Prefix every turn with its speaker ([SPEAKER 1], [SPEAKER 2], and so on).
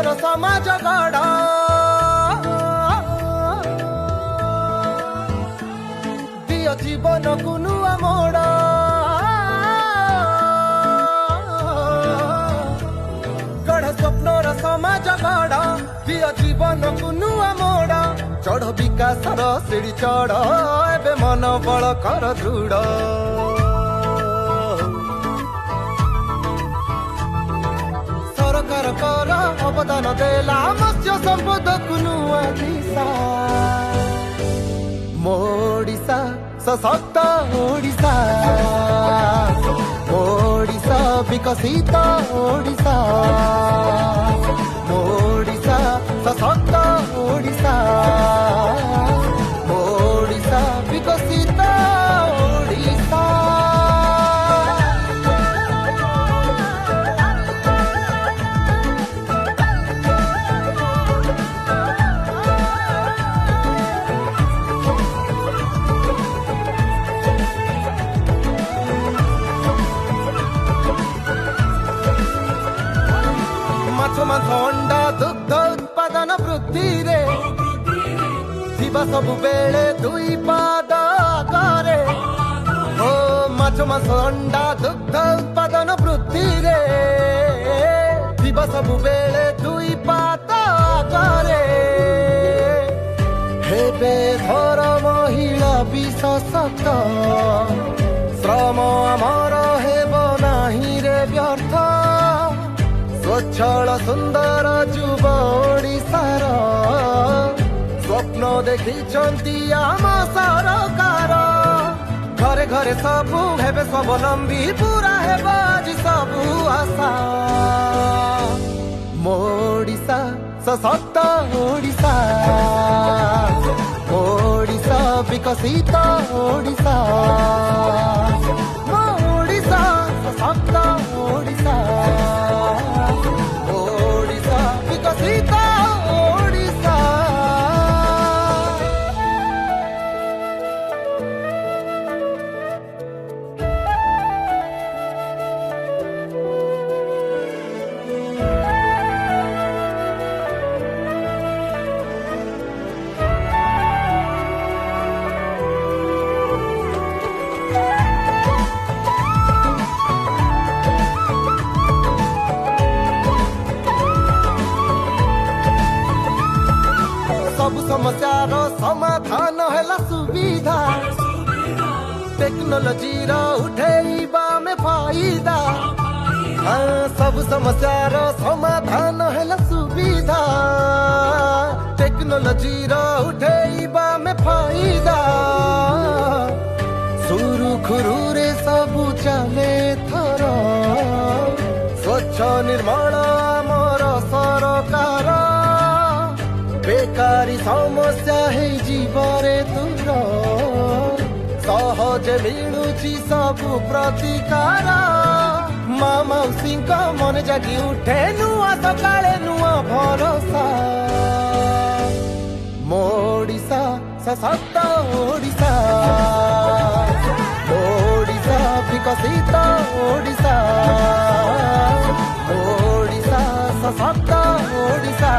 [SPEAKER 1] स्वप्नर समाज गढ़ दिय जीवन को नुआ मोड़ गढ़ स्वप्नर समाज गढ़ दिय जीवन को नुआ मोड़ चढ़ विकासर सीढ़ी चढ़ एबे मन बल कर दृढ़ सरकार कर अवदान देला मत्स्य संपद को नुआ दिशा मोडिसा सशक्त ओडिसा ओडिसा विकसित ओडिसा ओडिसा सशक्त ओडिसा ओडिसा विकसित ओडिसा माछ अंडा दुग्ध उत्पादन वृद्धि रे थिबा सबु बेले दुई पाद करे ओ माछ अंडा दुग्ध उत्पादन वृद्धि रे थिबा सबु बेले दुई पाद करे हेबे धर महिला विशेषज्ञ श्रम आमर हेब नाही रे व्यर्थ स्वच्छल सुंदर जुब ओडिशार स्वप्न देखिछंती आम सरकार घरे घरे सबु हेबे स्वावलंबी पूरा हेब आज सबु आशा मोडिसा सशक्त ओडिसा ओडिसा विकसित ओडिसा ओडिसा सशक्त ओडिसा ओडिसा विकसित ओडिसा सब समस्यार समाधान है सुविधा टेक्नोलोजी उठेबा में फायदा सब समस्यार समाधान है सुविधा टेक्नोलोजी उठेबा में फायदा सुरुखुरु रे सबु चले थर स्वच्छ निर्मल आमर सरकार बेकारी समस्या है जीवरे दूर सहज मिलुची सबु प्रतिकार माँ मौसी मन जागी उठे नुआ सकाळे नुआ भरोसा मोडिसा सशक्त ओडिसा ओडिसा विकसित ओडिसा ओडिसा सशक्त ओडिसा